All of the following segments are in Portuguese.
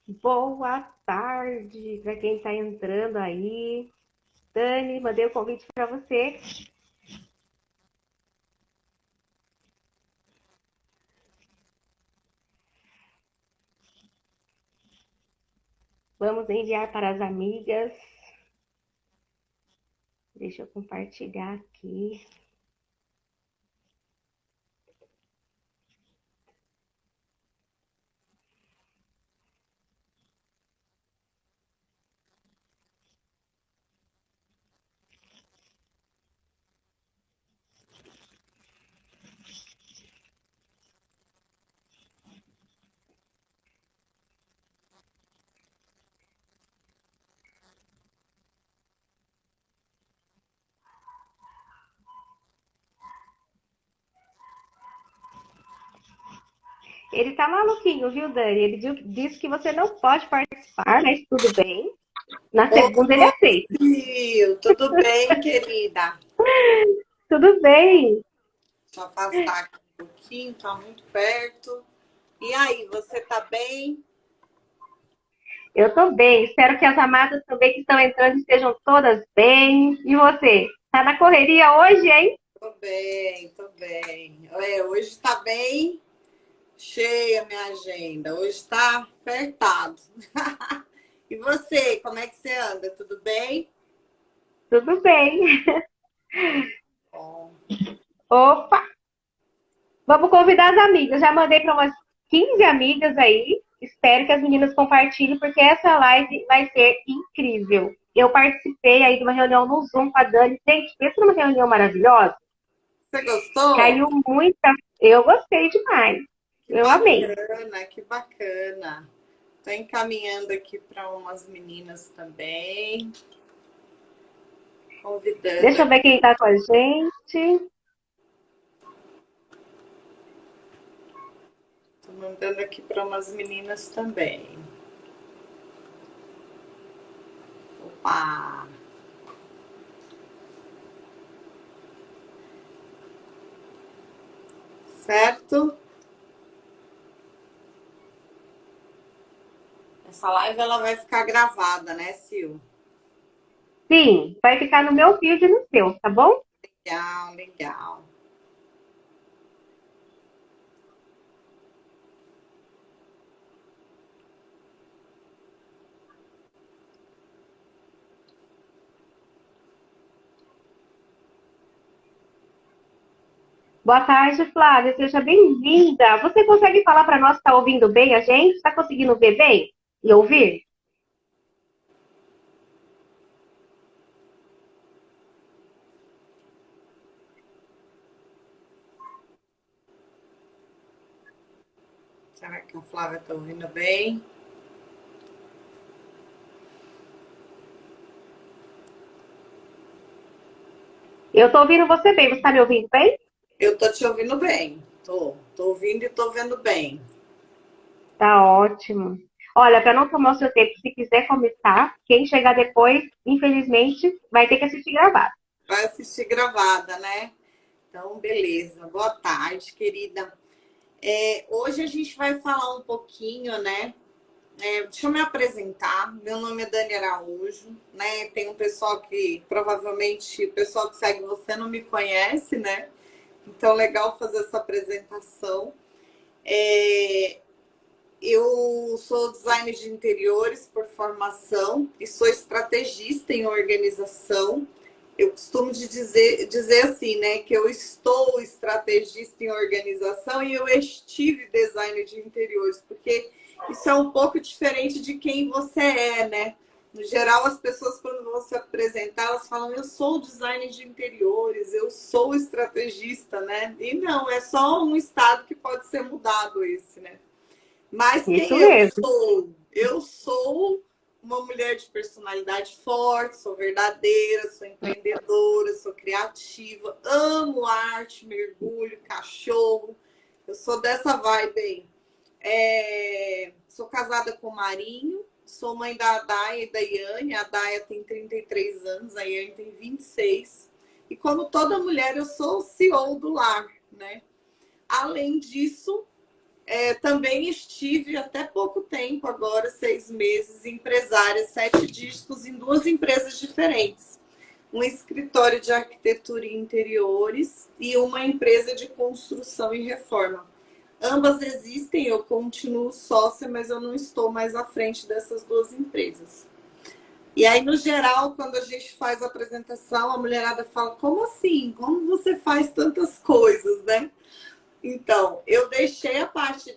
Boa tarde para quem está entrando aí. Dani, mandei o convite para você. Vamos enviar para as amigas. Deixa eu compartilhar aqui. Ele tá maluquinho, viu, Dani? Ele disse que você não pode participar, mas tudo bem. Na segunda ele aceita. Sil, tudo bem, querida? Tudo bem. Deixa eu afastar aqui um pouquinho, tá muito perto. E aí, você tá bem? Eu tô bem. Espero que as amadas também que estão entrando estejam todas bem. E você? Tá na correria hoje, hein? Tô bem, tô bem. Hoje tá bem cheia a minha agenda. Hoje tá apertado. E você, como é que você anda? Tudo bem? Tudo bem. Bom. Opa! Vamos convidar as amigas. Já mandei para umas 15 amigas aí. Espero que as meninas compartilhem, porque essa live vai ser incrível. Eu participei aí de uma reunião no Zoom com a Dani. Gente, pensa numa reunião maravilhosa. Você gostou? Caiu muita. Eu gostei demais. Que Eu amei. bacana, que bacana. Tô encaminhando aqui para umas meninas também, convidando Deixa eu ver aqui. quem está com a gente. Tô mandando aqui para umas meninas também. Opa! Certo? Essa live ela vai ficar gravada, né, Sil? Sim, vai ficar no meu vídeo e no seu, tá bom? Legal, legal. Boa tarde, Flávia. Seja bem-vinda. Você consegue falar para nós se está ouvindo bem a gente? Está conseguindo ver bem e ouvir? Será que a Flávia tá ouvindo bem? Eu estou ouvindo você bem. Você está me ouvindo bem? Eu tô te ouvindo bem. Tô ouvindo e tô vendo bem. Tá ótimo. Olha, para não tomar o seu tempo, se quiser começar, quem chegar depois, infelizmente, vai ter que assistir gravado. Vai assistir gravada, né? Então, beleza. Boa tarde, querida. Hoje a gente vai falar um pouquinho, né? Deixa eu me apresentar. Meu nome é Dani Araújo, né? Tem um pessoal que provavelmente o pessoal que segue você não me conhece, né? Então, legal fazer essa apresentação. Eu sou designer de interiores por formação e sou estrategista em organização. Eu costumo dizer assim, né, que eu estou estrategista em organização e eu estive designer de interiores, porque isso é um pouco diferente de quem você é, né? No geral, as pessoas, quando vão se apresentar, elas falam, eu sou designer de interiores, eu sou estrategista, né? E não, é só um estado que pode ser mudado esse, né? Mas Isso quem eu mesmo. sou? Eu sou uma mulher de personalidade forte, sou verdadeira, sou empreendedora, sou criativa, amo arte, mergulho, cachorro. Eu sou dessa vibe aí. Sou casada com o Marinho, sou mãe da Adaia e da Iane. A Adaia tem 33 anos, a Iane tem 26. E como toda mulher, eu sou CEO do lar, né? Além disso, Também estive até pouco tempo, agora 6 meses, empresária, 7 dígitos em 2 empresas diferentes. Um escritório de arquitetura e interiores e uma empresa de construção e reforma. Ambas existem, eu continuo sócia, mas eu não estou mais à frente dessas 2 empresas. E aí, no geral, quando a gente faz a apresentação, a mulherada fala, como assim? Como você faz tantas coisas, né? Então, eu deixei a parte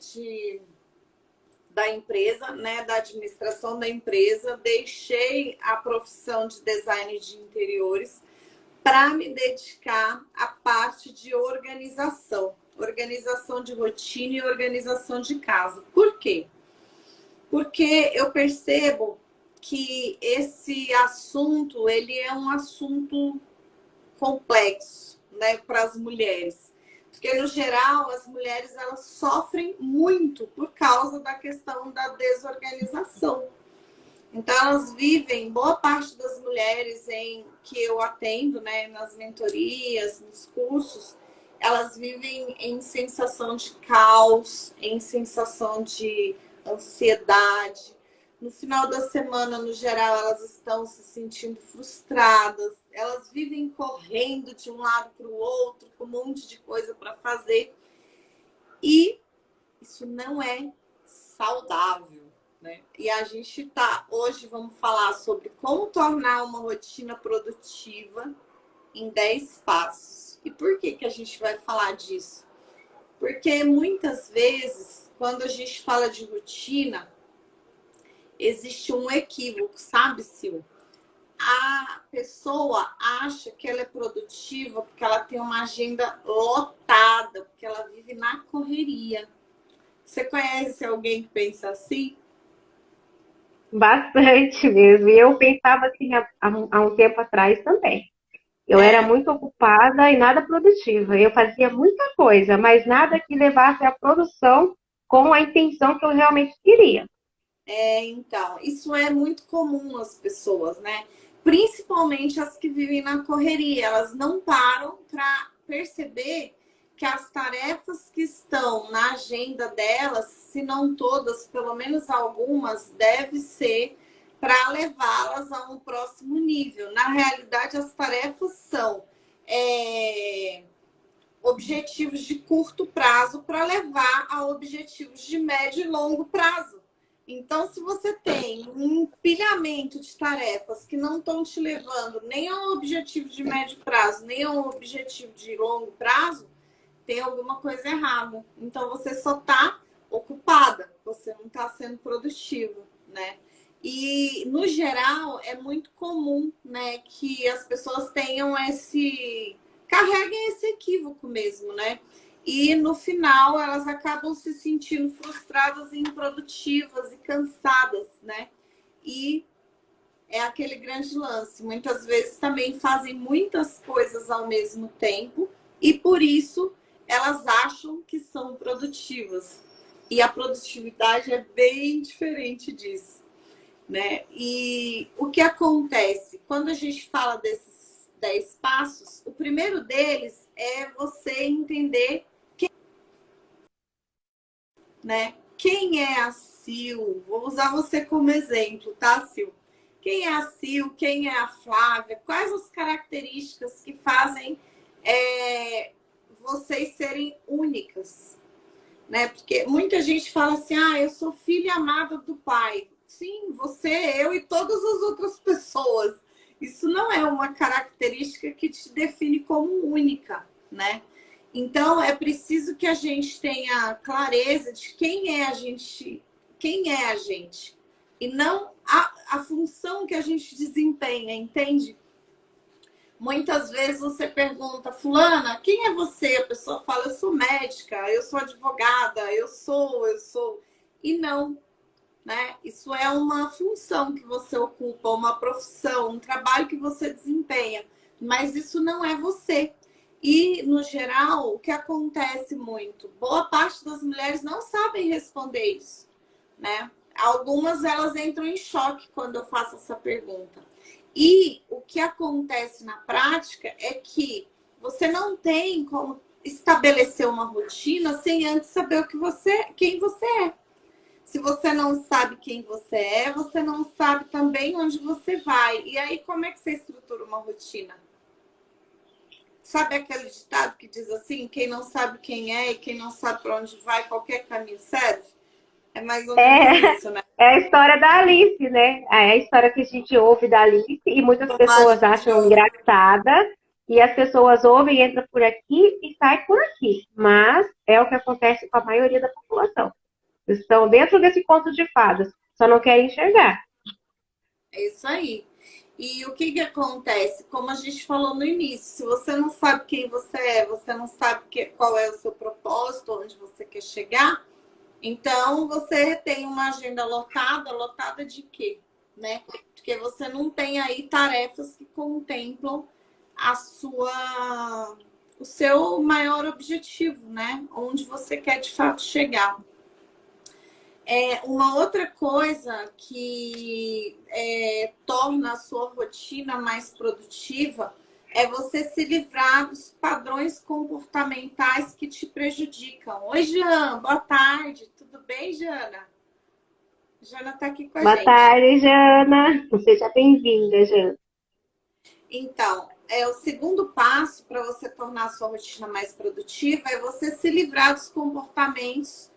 da empresa, né, da administração da empresa, deixei a profissão de design de interiores para me dedicar à parte de organização de rotina e organização de casa. Por quê? Porque eu percebo que esse assunto, ele é um assunto complexo, né, para as mulheres. Porque, no geral, as mulheres elas sofrem muito por causa da questão da desorganização. Então, elas vivem, boa parte das mulheres que eu atendo, né, nas mentorias, nos cursos, elas vivem em sensação de caos, em sensação de ansiedade. No final da semana, no geral, elas estão se sentindo frustradas, elas vivem correndo de um lado para o outro, com um monte de coisa para fazer. E isso não é saudável, né? E a gente hoje vamos falar sobre como tornar uma rotina produtiva em 10 passos. E por que a gente vai falar disso? Porque muitas vezes, quando a gente fala de rotina, existe um equívoco, sabe, Sil? A pessoa acha que ela é produtiva porque ela tem uma agenda lotada, porque ela vive na correria. Você conhece alguém que pensa assim? Bastante mesmo. E eu pensava assim há um tempo atrás também. Eu era muito ocupada e nada produtiva. Eu fazia muita coisa, mas nada que levasse à produção com a intenção que eu realmente queria. Então, isso é muito comum nas pessoas, né? Principalmente as que vivem na correria. Elas não param para perceber que as tarefas que estão na agenda delas, se não todas, pelo menos algumas, deve ser para levá-las a um próximo nível. Na realidade, as tarefas são objetivos de curto prazo para levar a objetivos de médio e longo prazo. Então, se você tem um empilhamento de tarefas que não estão te levando nem ao objetivo de médio prazo, nem ao objetivo de longo prazo, tem alguma coisa errada. Então, você só está ocupada, você não está sendo produtivo, né? E, no geral, é muito comum, né, que as pessoas tenham carreguem esse equívoco mesmo, né? E no final elas acabam se sentindo frustradas e improdutivas e cansadas, né? E é aquele grande lance. Muitas vezes também fazem muitas coisas ao mesmo tempo e por isso elas acham que são produtivas. E a produtividade é bem diferente disso, né? E o que acontece? Quando a gente fala desses 10 passos, o primeiro deles é você entender né? Quem é a Sil? Vou usar você como exemplo, tá, Sil? Quem é a Sil? Quem é a Flávia? Quais as características que fazem vocês serem únicas? Né? Porque muita gente fala assim, eu sou filha amada do pai. Sim, você, eu e todas as outras pessoas. Isso não é uma característica que te define como única, né? Então, é preciso que a gente tenha clareza de quem é a gente, e não a função que a gente desempenha, entende? Muitas vezes você pergunta, fulana, quem é você? A pessoa fala, eu sou médica, eu sou advogada, eu sou. E não, né? Isso é uma função que você ocupa, uma profissão, um trabalho que você desempenha, mas isso não é você. E, no geral, o que acontece muito? Boa parte das mulheres não sabem responder isso, né? Algumas, elas entram em choque quando eu faço essa pergunta. E o que acontece na prática é que você não tem como estabelecer uma rotina sem antes saber quem você é. Se você não sabe quem você não sabe também onde você vai. E aí, como é que você estrutura uma rotina? Sabe aquele ditado que diz assim, quem não sabe quem é e quem não sabe para onde vai, qualquer caminho serve? É mais ou É, menos isso, né? é a história da Alice, né? É a história que a gente ouve da Alice e muitas pessoas acham Maravilhoso. engraçada e as pessoas ouvem, entram por aqui e saem por aqui. Mas é o que acontece com a maioria da população. Estão dentro desse conto de fadas, só não querem enxergar. É isso aí. E o que que acontece? Como a gente falou no início, se você não sabe quem você não sabe qual é o seu propósito, onde você quer chegar, então você tem uma agenda lotada, lotada de quê? Né? Porque você não tem aí tarefas que contemplam a o seu maior objetivo, né? Onde você quer de fato chegar. Uma outra coisa que torna a sua rotina mais produtiva é você se livrar dos padrões comportamentais que te prejudicam. Oi, Jana, boa tarde. Tudo bem, Jana? Jana está aqui com a Boa gente. tarde, Jana. Seja bem-vinda, Jana. Então, o segundo passo para você tornar a sua rotina mais produtiva é você se livrar dos comportamentos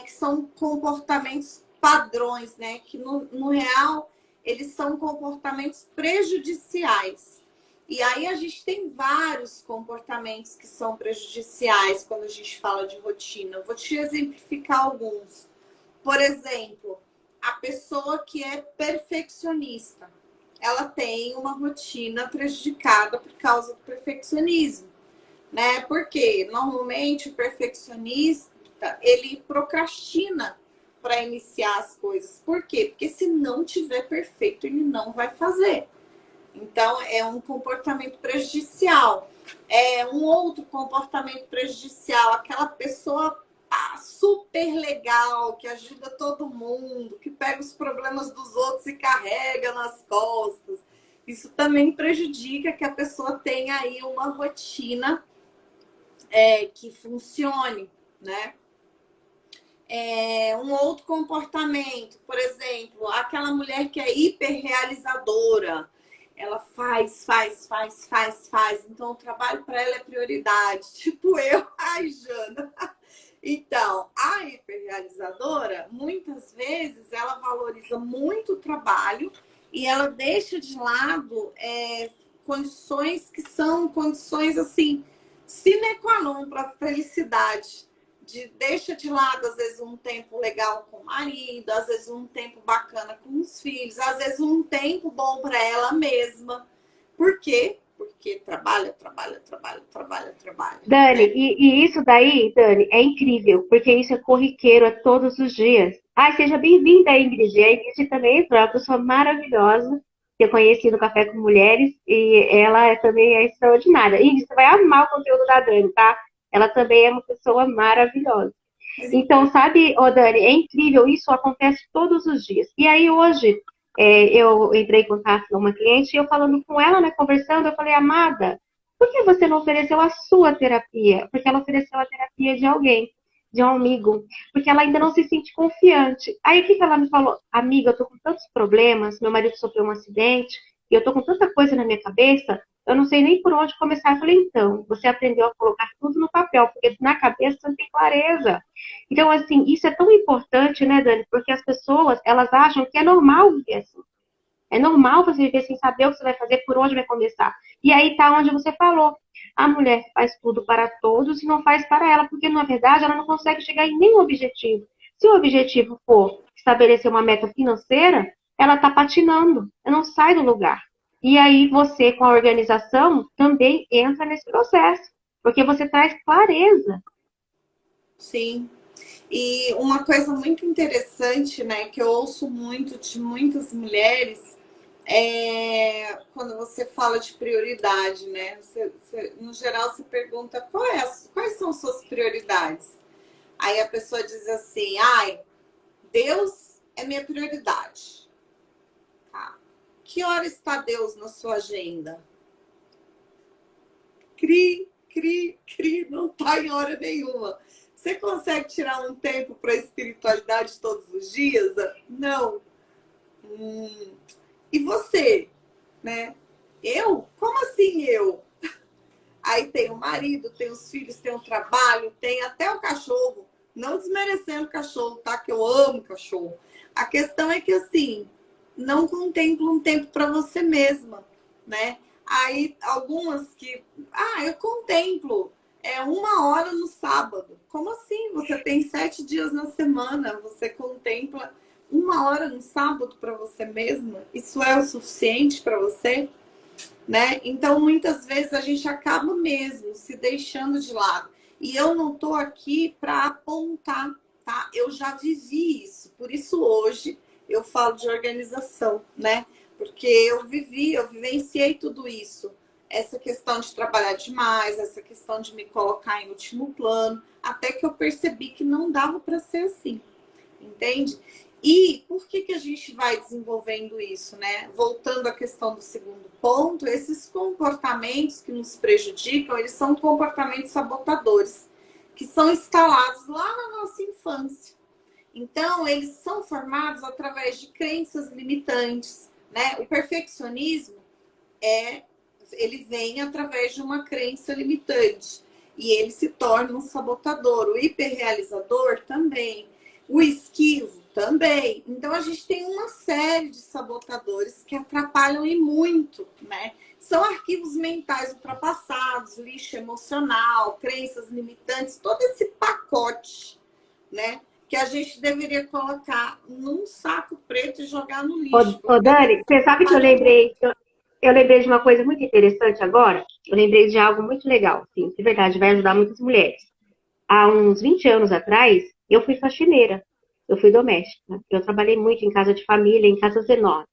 que são comportamentos padrões, né? Que no real eles são comportamentos prejudiciais. E aí a gente tem vários comportamentos que são prejudiciais quando a gente fala de rotina. Eu vou te exemplificar alguns. Por exemplo, a pessoa que é perfeccionista, ela tem uma rotina prejudicada por causa do perfeccionismo, né? Porque normalmente o perfeccionista ele procrastina para iniciar as coisas. Por quê? Porque se não tiver perfeito, ele não vai fazer. Então, é um comportamento prejudicial. É um outro comportamento prejudicial, aquela pessoa super legal, que ajuda todo mundo, que pega os problemas dos outros e carrega nas costas. Isso também prejudica que a pessoa tenha aí uma rotina que funcione, né? Um outro comportamento, por exemplo, aquela mulher que é hiperrealizadora, ela faz. Então, o trabalho para ela é prioridade. Tipo eu, ai, Jana. Então, a hiperrealizadora, muitas vezes, ela valoriza muito o trabalho e ela deixa de lado condições que são condições, assim, sine qua non para a felicidade. Deixa de lado, às vezes, um tempo legal com o marido, às vezes um tempo bacana com os filhos, às vezes um tempo bom para ela mesma. Por quê? Porque trabalha, Dani, né? e isso daí, Dani, é incrível, porque isso é corriqueiro a todos os dias. Ai, seja bem-vinda, Ingrid. A Ingrid também é uma pessoa maravilhosa, que eu conheci no Café com Mulheres, e ela também é extraordinária. Ingrid, você vai amar o conteúdo da Dani, tá? Ela também é uma pessoa maravilhosa. Então, sabe, ô Dani, é incrível, isso acontece todos os dias. E aí, hoje, eu entrei em contato com uma cliente e eu falando com ela, né, conversando, eu falei, amada, por que você não ofereceu a sua terapia? Porque ela ofereceu a terapia de alguém, de um amigo, porque ela ainda não se sente confiante. Aí, o que que ela me falou? Amiga, eu tô com tantos problemas, meu marido sofreu um acidente, e eu tô com tanta coisa na minha cabeça, eu não sei nem por onde começar. Eu falei, então, você aprendeu a colocar tudo no papel, porque na cabeça você não tem clareza. Então, assim, isso é tão importante, né, Dani? Porque as pessoas, elas acham que é normal viver assim. É normal você viver sem saber o que você vai fazer, por onde vai começar. E aí tá onde você falou. A mulher faz tudo para todos e não faz para ela, porque, na verdade, ela não consegue chegar em nenhum objetivo. Se o objetivo for estabelecer uma meta financeira, ela está patinando, ela não sai do lugar. E aí você, com a organização, também entra nesse processo, porque você traz clareza. Sim. E uma coisa muito interessante, né, que eu ouço muito de muitas mulheres quando você fala de prioridade, né? No geral, você pergunta quais são suas prioridades. Aí a pessoa diz assim, ai, Deus é minha prioridade. Tá. Que hora está Deus na sua agenda? Cri. não está em hora nenhuma. Você consegue tirar um tempo para a espiritualidade todos os dias? Não. E você, né? Eu? Como assim eu? Aí tem o marido, tem os filhos, tem o trabalho, tem até o cachorro. Não desmerecendo o cachorro, tá? Que eu amo cachorro. A questão é que, assim, não contempla um tempo para você mesma, né? Aí, algumas que... eu contemplo. É 1 hora no sábado. Como assim? Você tem 7 dias na semana. Você contempla 1 hora no sábado para você mesma? Isso é o suficiente para você? Né? Então, muitas vezes a gente acaba mesmo se deixando de lado. E eu não estou aqui para apontar, tá? Eu já vivi isso. Por isso, hoje, eu falo de organização, né? Porque eu vivenciei tudo isso. Essa questão de trabalhar demais, essa questão de me colocar em último plano, até que eu percebi que não dava para ser assim, entende? E por que a gente vai desenvolvendo isso, né? Voltando à questão do segundo ponto, esses comportamentos que nos prejudicam, eles são comportamentos sabotadores, que são instalados lá na nossa infância. Então, eles são formados através de crenças limitantes, né? O perfeccionismo ele vem através de uma crença limitante e ele se torna um sabotador. O hiperrealizador também, o esquivo também. Então a gente tem uma série de sabotadores que atrapalham e muito, né? São arquivos mentais ultrapassados, lixo emocional, crenças limitantes, todo esse pacote, né? Que a gente deveria colocar num saco preto e jogar no lixo. Ô, Dani, você sabe que eu lembrei de uma coisa muito interessante agora? Eu lembrei de algo muito legal, sim, de verdade, vai ajudar muitas mulheres. Há uns 20 anos atrás, eu fui faxineira, eu fui doméstica. Eu trabalhei muito em casa de família, em casas enormes.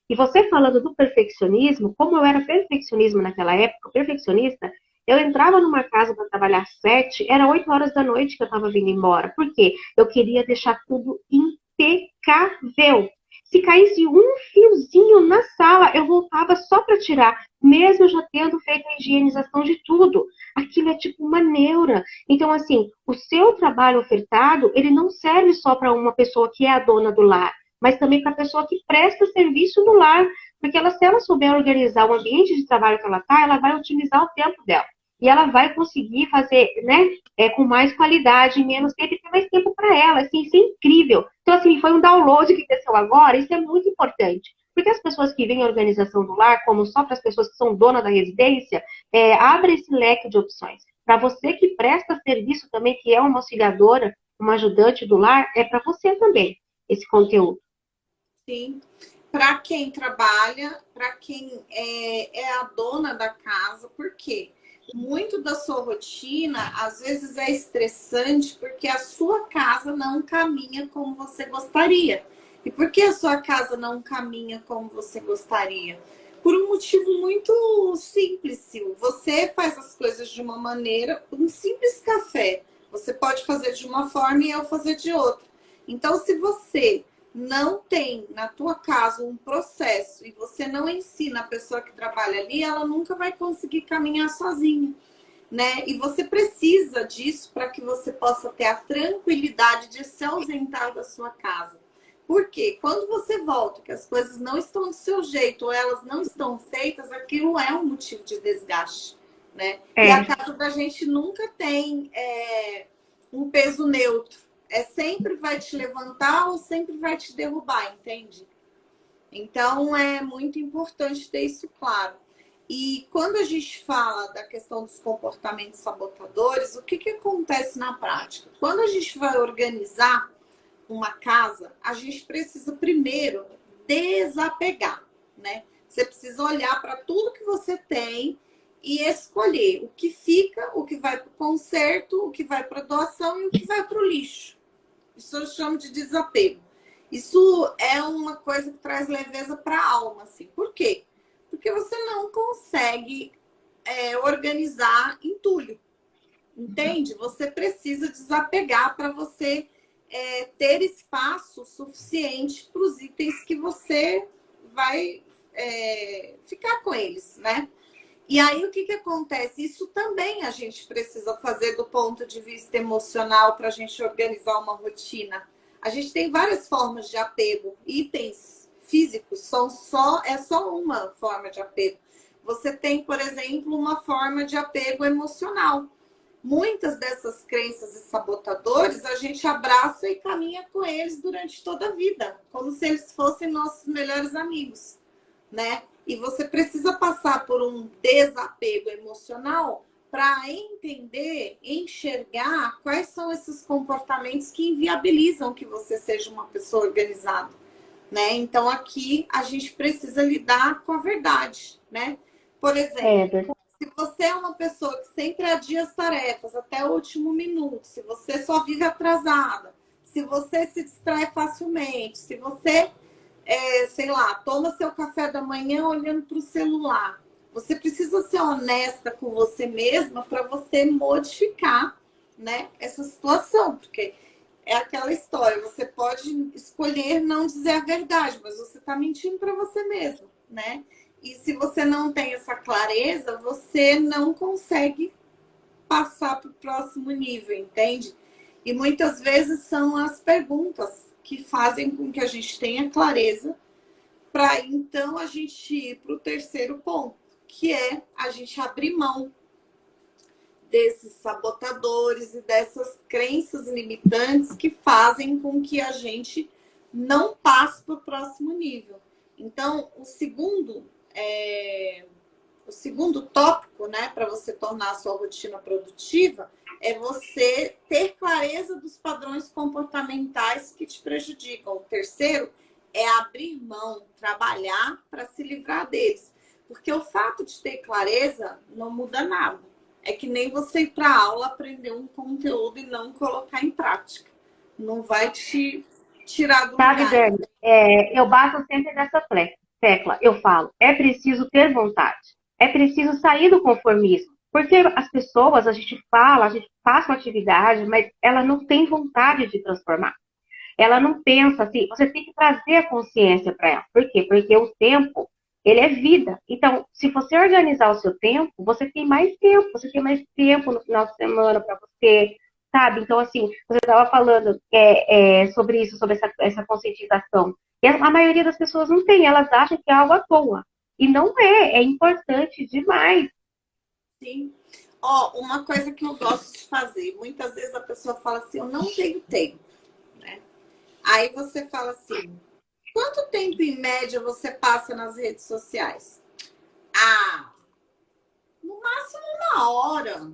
E você falando do perfeccionismo, como eu era perfeccionismo naquela época, perfeccionista, eu entrava numa casa para trabalhar às 7, era 8 horas da noite que eu estava vindo embora. Por quê? Eu queria deixar tudo impecável. Se caísse um fiozinho na sala, eu voltava só para tirar, mesmo já tendo feito a higienização de tudo. Aquilo é tipo uma neura. Então, assim, o seu trabalho ofertado, ele não serve só para uma pessoa que é a dona do lar, mas também para a pessoa que presta serviço no lar. Porque ela, se ela souber organizar o ambiente de trabalho que ela está, ela vai otimizar o tempo dela. E ela vai conseguir fazer, né, com mais qualidade, em menos tempo, e ter mais tempo para ela. Assim, isso é incrível. Então, assim, foi um download que desceu agora, isso é muito importante. Porque as pessoas que veem a organização do lar, como só para as pessoas que são donas da residência, abre esse leque de opções. Para você que presta serviço também, que é uma auxiliadora, uma ajudante do lar, é para você também esse conteúdo. Sim. Para quem trabalha, para quem é a dona da casa, por quê? Muito da sua rotina, às vezes, é estressante porque a sua casa não caminha como você gostaria. E por que a sua casa não caminha como você gostaria? Por um motivo muito simples, Sil. Você faz as coisas de uma maneira, um simples café. Você pode fazer de uma forma e eu fazer de outra. Então, se você não tem na tua casa um processo e você não ensina a pessoa que trabalha ali, ela nunca vai conseguir caminhar sozinha, né? E você precisa disso para que você possa ter a tranquilidade de se ausentar da sua casa. Porque quando você volta, que as coisas não estão do seu jeito ou elas não estão feitas, aquilo é um motivo de desgaste, né? E a casa da gente nunca tem um peso neutro. Sempre vai te levantar ou sempre vai te derrubar, entende? Então, é muito importante ter isso claro. E quando a gente fala da questão dos comportamentos sabotadores, o que acontece na prática? Quando a gente vai organizar uma casa, a gente precisa primeiro desapegar, né? Você precisa olhar para tudo que você tem e escolher o que fica, o que vai para o conserto, o que vai para a doação e o que vai para o lixo. Isso eu chamo de desapego. Isso é uma coisa que traz leveza para a alma, assim. Por quê? Porque você não consegue organizar entulho, entende? Você precisa desapegar para você ter espaço suficiente para os itens que você vai ficar com eles, né? E aí, o que acontece? Isso também a gente precisa fazer do ponto de vista emocional para a gente organizar uma rotina. A gente tem várias formas de apego. Itens físicos é só uma forma de apego. Você tem, por exemplo, uma forma de apego emocional. Muitas dessas crenças e sabotadores a gente abraça e caminha com eles durante toda a vida, como se eles fossem nossos melhores amigos, né? E você precisa passar por um desapego emocional para entender, enxergar quais são esses comportamentos que inviabilizam que você seja uma pessoa organizada, né? Então aqui a gente precisa lidar com a verdade, né? Por exemplo, se você é uma pessoa que sempre adia as tarefas até o último minuto, se você só vive atrasada, se você se distrai facilmente, se você sei lá, toma seu café da manhã olhando para o celular. Você precisa ser honesta com você mesma para você modificar, né, essa situação, porque é aquela história, você pode escolher não dizer a verdade, mas você está mentindo para você mesmo, né? E se você não tem essa clareza, você não consegue passar para o próximo nível, entende? E muitas vezes são as perguntas que fazem com que a gente tenha clareza para então a gente ir para o terceiro ponto, que é a gente abrir mão desses sabotadores e dessas crenças limitantes que fazem com que a gente não passe para o próximo nível. Então, o segundo tópico, né, para você tornar a sua rotina produtiva, é você ter clareza dos padrões comportamentais que te prejudicam. O terceiro é abrir mão, trabalhar para se livrar deles. Porque o fato de ter clareza não muda nada. É que nem você ir para a aula aprender um conteúdo e não colocar em prática. Não vai te tirar do Sabe, lugar. Dani, eu bato sempre nessa tecla. Eu falo, é preciso ter vontade. É preciso sair do conformismo. Porque as pessoas, a gente fala, a gente faz uma atividade, mas ela não tem vontade de transformar. Ela não pensa assim, você tem que trazer a consciência para ela. Por quê? Porque o tempo, ele é vida. Então, se você organizar o seu tempo, você tem mais tempo no final de semana para você, sabe? Então, assim, você estava falando sobre isso, sobre essa conscientização. E a maioria das pessoas não tem, elas acham que é algo à toa. E não é importante demais. Sim. Ó, uma coisa que eu gosto de fazer, muitas vezes a pessoa fala assim, eu não tenho tempo, né? Aí você fala assim, quanto tempo em média você passa nas redes sociais? Ah, no máximo 1 hora.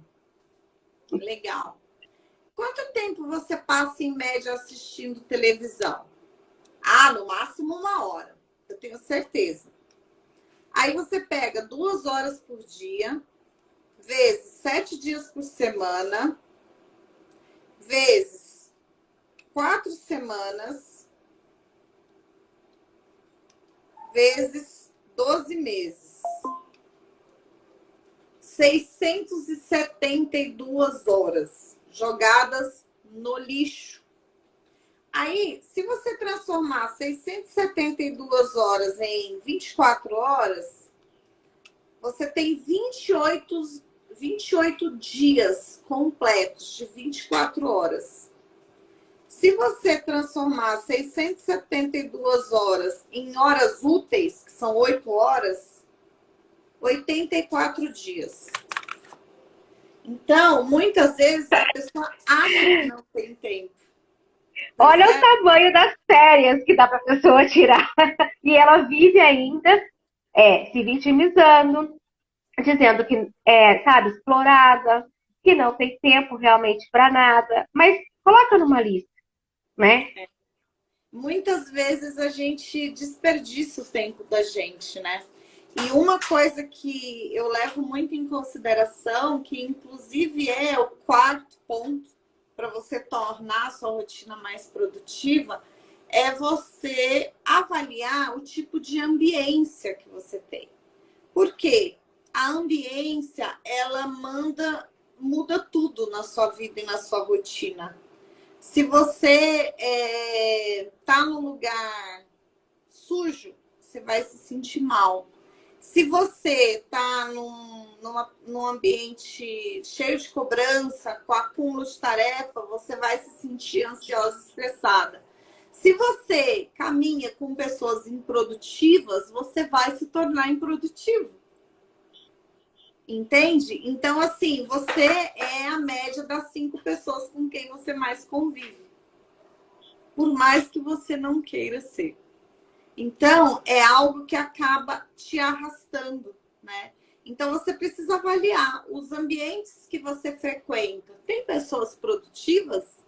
Legal. Quanto tempo você passa em média assistindo televisão? Ah, no máximo 1 hora. Eu tenho certeza. Aí você pega 2 horas por dia, vezes 7 dias por semana, vezes 4 semanas, vezes 12 meses. 672 horas jogadas no lixo. Aí, se você transformar 672 horas em 24 horas, você tem 28 dias completos de 24 horas. Se você transformar 672 horas em horas úteis, que são 8 horas, 84 dias. Então, muitas vezes a pessoa acha que não tem tempo. Olha o tamanho das férias que dá para a pessoa tirar. E ela vive ainda se vitimizando, dizendo que sabe, explorada, que não tem tempo realmente para nada. Mas coloca numa lista, né? Muitas vezes a gente desperdiça o tempo da gente, né? E uma coisa que eu levo muito em consideração, que inclusive é o quarto ponto para você tornar a sua rotina mais produtiva, é você avaliar o tipo de ambiência que você tem. Por quê? A ambiência, ela muda tudo na sua vida e na sua rotina. Se você tá num lugar sujo, você vai se sentir mal. Se você está num ambiente cheio de cobrança, com acúmulo de tarefa, você vai se sentir ansiosa e estressada. Se você caminha com pessoas improdutivas, você vai se tornar improdutivo. Entende? Então, assim, você é a média das 5 pessoas com quem você mais convive. Por mais que você não queira ser. Então, é algo que acaba te arrastando, né? Então, você precisa avaliar os ambientes que você frequenta. Tem pessoas produtivas?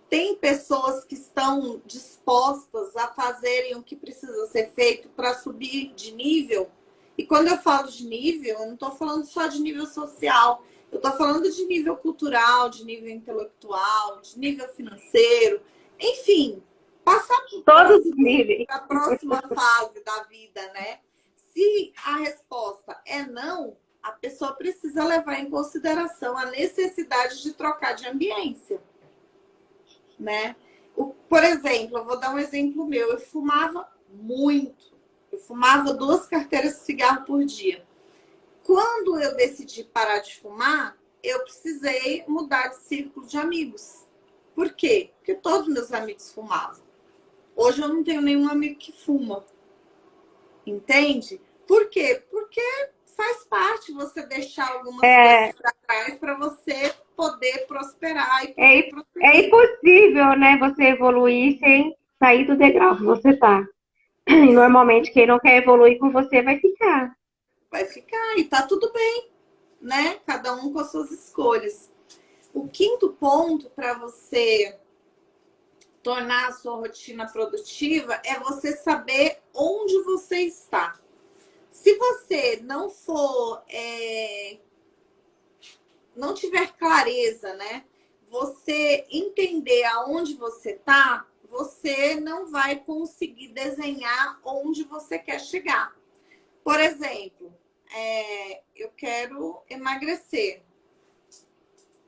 Tem pessoas que estão dispostas a fazerem o que precisa ser feito para subir de nível? E quando eu falo de nível, eu não estou falando só de nível social. Eu estou falando de nível cultural, de nível intelectual, de nível financeiro. Enfim, passar Todos os níveis. para a próxima fase da vida, né? Se a resposta é não, a pessoa precisa levar em consideração a necessidade de trocar de ambiência, né? Por exemplo, eu vou dar um exemplo meu. Eu fumava muito. Eu fumava 2 carteiras de cigarro por dia. Quando eu decidi parar de fumar, eu precisei mudar de círculo de amigos. Por quê? Porque todos meus amigos fumavam. Hoje eu não tenho nenhum amigo que fuma. Entende? Por quê? Porque faz parte você deixar algumas coisas para trás para você poder prosperar e poder prosperar. É impossível, né, você evoluir sem sair do degrau que você tá. E normalmente quem não quer evoluir com você vai ficar. Vai ficar e tá tudo bem, né? Cada um com as suas escolhas. O 5º ponto para você tornar a sua rotina produtiva é você saber onde você está. Se você não for, não tiver clareza, né? Você entender aonde você está, você não vai conseguir desenhar onde você quer chegar. Por exemplo, eu quero emagrecer.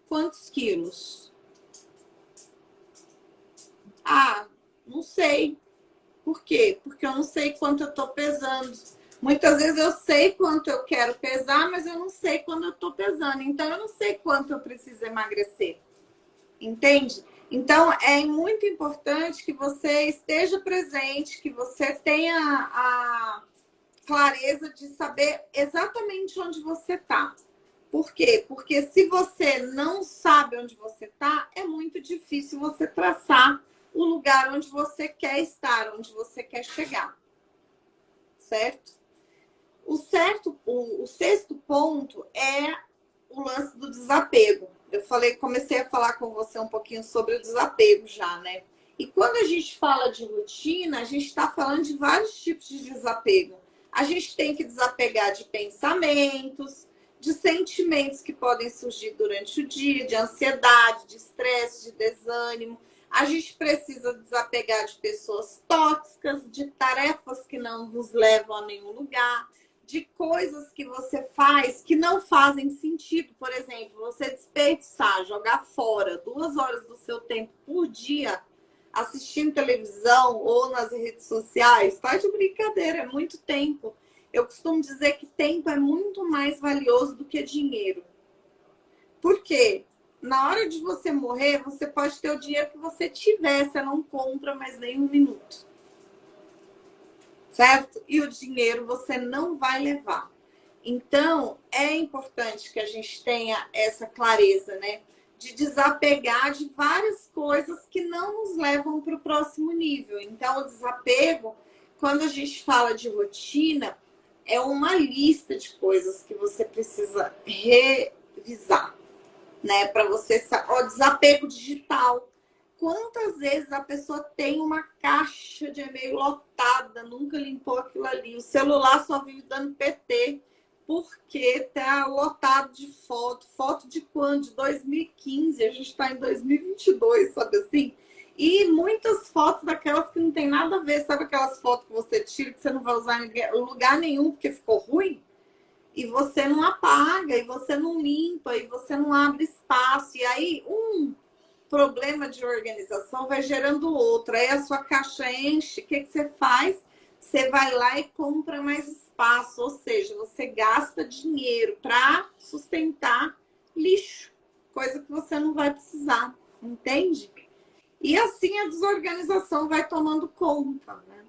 Quantos quilos? Ah, não sei. Por quê? Porque eu não sei quanto eu estou pesando. Muitas vezes eu sei quanto eu quero pesar, mas eu não sei quando eu estou pesando. Então, eu não sei quanto eu preciso emagrecer. Entende? Então, é muito importante que você esteja presente, que você tenha a clareza de saber exatamente onde você está. Por quê? Porque se você não sabe onde você está, é muito difícil você traçar o lugar onde você quer estar, onde você quer chegar. Certo? O 6º ponto é o lance do desapego. Eu comecei a falar com você um pouquinho sobre o desapego já, né? E quando a gente fala de rotina, a gente está falando de vários tipos de desapego. A gente tem que desapegar de pensamentos, de sentimentos que podem surgir durante o dia, de ansiedade, de estresse, de desânimo. A gente precisa desapegar de pessoas tóxicas, de tarefas que não nos levam a nenhum lugar, de coisas que você faz que não fazem sentido. Por exemplo, você desperdiçar, jogar fora 2 horas do seu tempo por dia assistindo televisão ou nas redes sociais, tá de brincadeira, é muito tempo. Eu costumo dizer que tempo é muito mais valioso do que dinheiro. Por quê? Na hora de você morrer, você pode ter o dinheiro que você tiver, você não compra mais nem 1 minuto. Certo? E o dinheiro você não vai levar. Então, é importante que a gente tenha essa clareza, né? De desapegar de várias coisas que não nos levam para o próximo nível. Então, o desapego, quando a gente fala de rotina, é uma lista de coisas que você precisa revisar, né? Para você... O desapego digital. Quantas vezes a pessoa tem uma caixa de e-mail lotada, nunca limpou aquilo ali. O celular só vive dando PT, porque tá lotado de foto. Foto de quando? De 2015, a gente está em 2022, sabe assim? E muitas fotos daquelas que não tem nada a ver. Sabe aquelas fotos que você tira, que você não vai usar em lugar nenhum, porque ficou ruim? E você não apaga, e você não limpa, e você não abre espaço. E aí, problema de organização vai gerando outro. Aí a sua caixa enche, o que você faz? Você vai lá e compra mais espaço, ou seja, você gasta dinheiro para sustentar lixo, coisa que você não vai precisar, entende? E assim a desorganização vai tomando conta, né?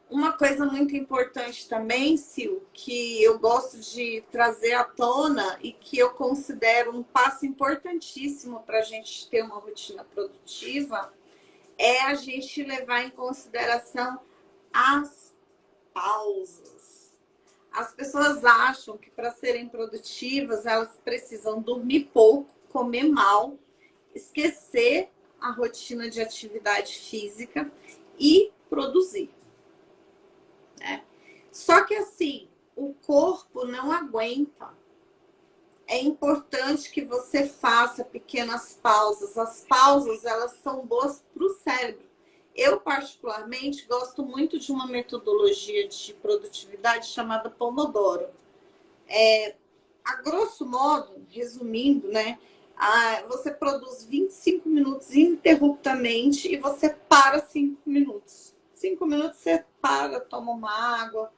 Uma coisa muito importante também, Sil, que eu gosto de trazer à tona e que eu considero um passo importantíssimo para a gente ter uma rotina produtiva, é a gente levar em consideração as pausas. As pessoas acham que para serem produtivas, elas precisam dormir pouco, comer mal, esquecer a rotina de atividade física e produzir. Só que assim, o corpo não aguenta. É importante que você faça pequenas pausas. As pausas, elas são boas para o cérebro. Eu, particularmente, gosto muito de uma metodologia de produtividade chamada Pomodoro. A grosso modo, resumindo, né? Você produz 25 minutos ininterruptamente e você para 5 minutos. 5 minutos você para, toma uma água,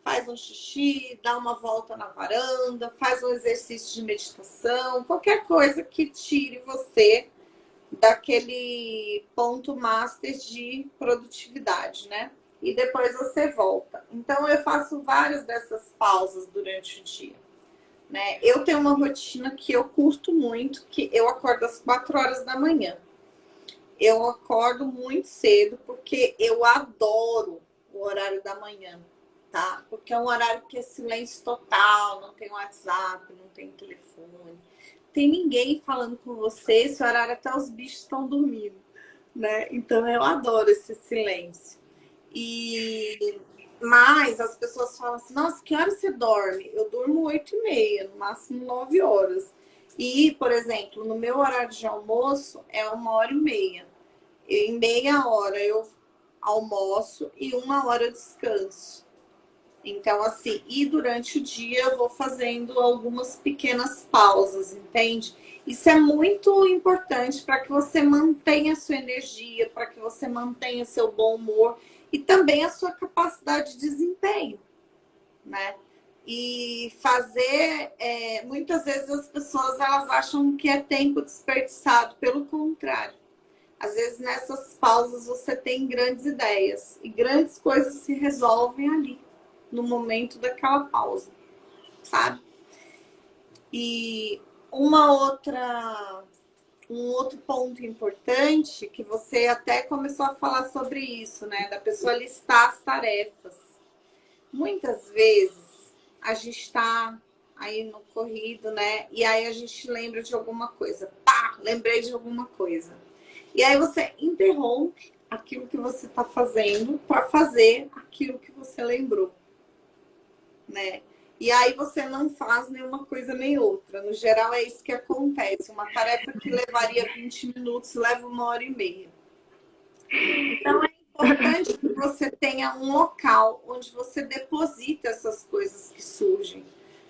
faz um xixi, dá uma volta na varanda, faz um exercício de meditação, qualquer coisa que tire você daquele ponto master de produtividade, né? E depois você volta. Então, eu faço várias dessas pausas durante o dia, né? Eu tenho uma rotina que eu curto muito, que eu acordo às 4 horas da manhã. Eu acordo muito cedo, porque eu adoro o horário da manhã, tá? Porque é um horário que é silêncio total, não tem WhatsApp, não tem telefone, tem ninguém falando com você, esse horário até os bichos estão dormindo, né? Então eu adoro esse silêncio. Mas as pessoas falam assim, nossa, que hora você dorme? Eu durmo 8h30, no máximo 9 horas. E, por exemplo, no meu horário de almoço é 1h30. Em meia hora eu almoço e 1 hora eu descanso. Então, assim, e durante o dia eu vou fazendo algumas pequenas pausas, entende? Isso é muito importante para que você mantenha a sua energia, para que você mantenha seu bom humor e também a sua capacidade de desempenho, né? E fazer, muitas vezes as pessoas elas acham que é tempo desperdiçado, pelo contrário. Às vezes nessas pausas você tem grandes ideias e grandes coisas se resolvem ali, no momento daquela pausa, sabe? E um outro ponto importante, que você até começou a falar sobre isso, né? Da pessoa listar as tarefas. Muitas vezes a gente está aí no corrido, né? E aí a gente lembra de alguma coisa. Pá, lembrei de alguma coisa. E aí você interrompe aquilo que você está fazendo para fazer aquilo que você lembrou, né? E aí você não faz nenhuma coisa nem outra. No geral é isso que acontece. Uma tarefa que levaria 20 minutos leva 1h30. Então é importante que você tenha um local onde você deposita essas coisas que surgem,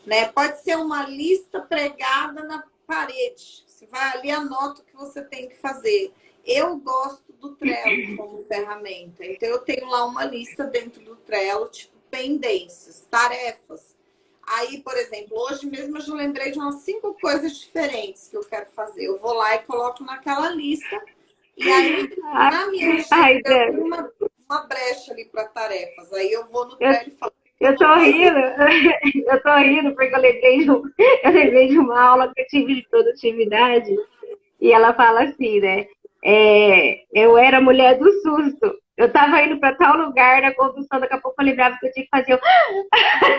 né? Pode ser uma lista pregada na parede. Você vai ali e anota o que você tem que fazer. Eu gosto do Trello como ferramenta. Então eu tenho lá uma lista dentro do Trello, tipo pendências, tarefas. Aí, por exemplo, hoje mesmo eu já lembrei de umas 5 coisas diferentes que eu quero fazer. Eu vou lá e coloco naquela lista. E aí, na minha agenda, eu tenho uma brecha ali para tarefas. Aí eu vou no Trello e falo. Eu tô rindo, eu tô rindo porque eu lembrei de uma aula que eu tive de produtividade e ela fala assim, né? Eu era mulher do susto. Eu tava indo para tal lugar na condução, daqui a pouco eu lembrava que eu tinha que fazer.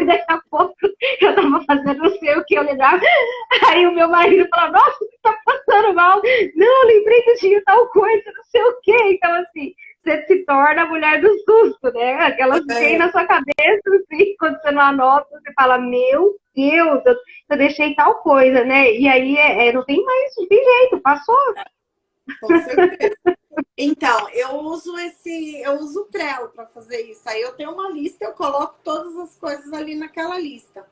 Daqui a pouco eu tava fazendo não sei o que, eu lembrava. Aí o meu marido falou, nossa, você tá passando mal. Não, lembrei que eu tinha tal coisa, não sei o que. Então, assim, você se torna a mulher do susto, né? Aquelas que vem na sua cabeça, assim, quando você não anota, você fala, meu Deus, eu deixei tal coisa, né? E aí não tem mais, não tem jeito, passou. Com certeza. Então, eu uso o Trello para fazer isso. Aí eu tenho uma lista, eu coloco todas as coisas ali naquela lista.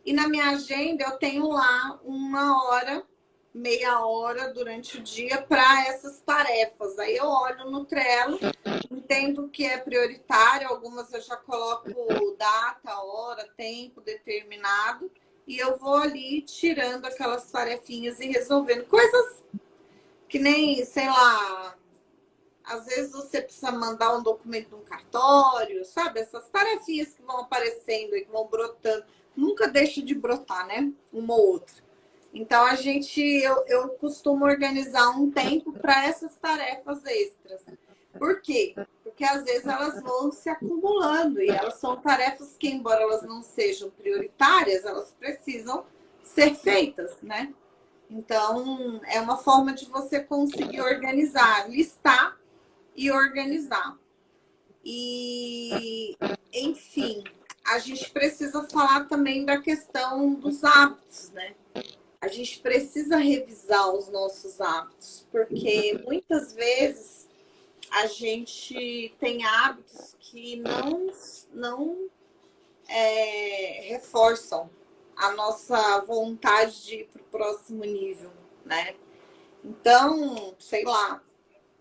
E na minha agenda eu tenho lá 1 hora, meia hora durante o dia para essas tarefas. Aí eu olho no Trello, entendo que é prioritário, algumas eu já coloco data, hora, tempo determinado, e eu vou ali tirando aquelas tarefinhas e resolvendo. Coisas que nem, sei lá, às vezes você precisa mandar um documento de um cartório, sabe? Essas tarefinhas que vão aparecendo e que vão brotando. Nunca deixa de brotar, né? Uma ou outra. Então, eu costumo organizar um tempo para essas tarefas extras. Por quê? Porque às vezes elas vão se acumulando e elas são tarefas que, embora elas não sejam prioritárias, elas precisam ser feitas, né? Então, é uma forma de você conseguir organizar, listar e organizar. E, enfim, a gente precisa falar também da questão dos hábitos, né? A gente precisa revisar os nossos hábitos, porque muitas vezes a gente tem hábitos que não reforçam a nossa vontade de ir para o próximo nível, né? Então, sei lá,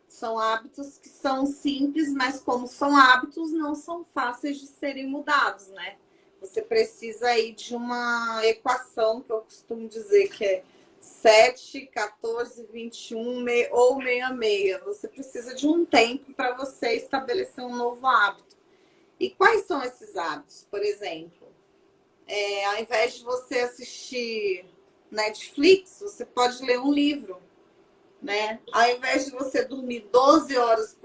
são hábitos que são simples, mas como são hábitos, não são fáceis de serem mudados, né? Você precisa aí de uma equação que eu costumo dizer que é 7, 14, 21 ou 66. Você precisa de um tempo para você estabelecer um novo hábito. E quais são esses hábitos? Por exemplo, ao invés de você assistir Netflix, você pode ler um livro, né? Ao invés de você dormir 12 horas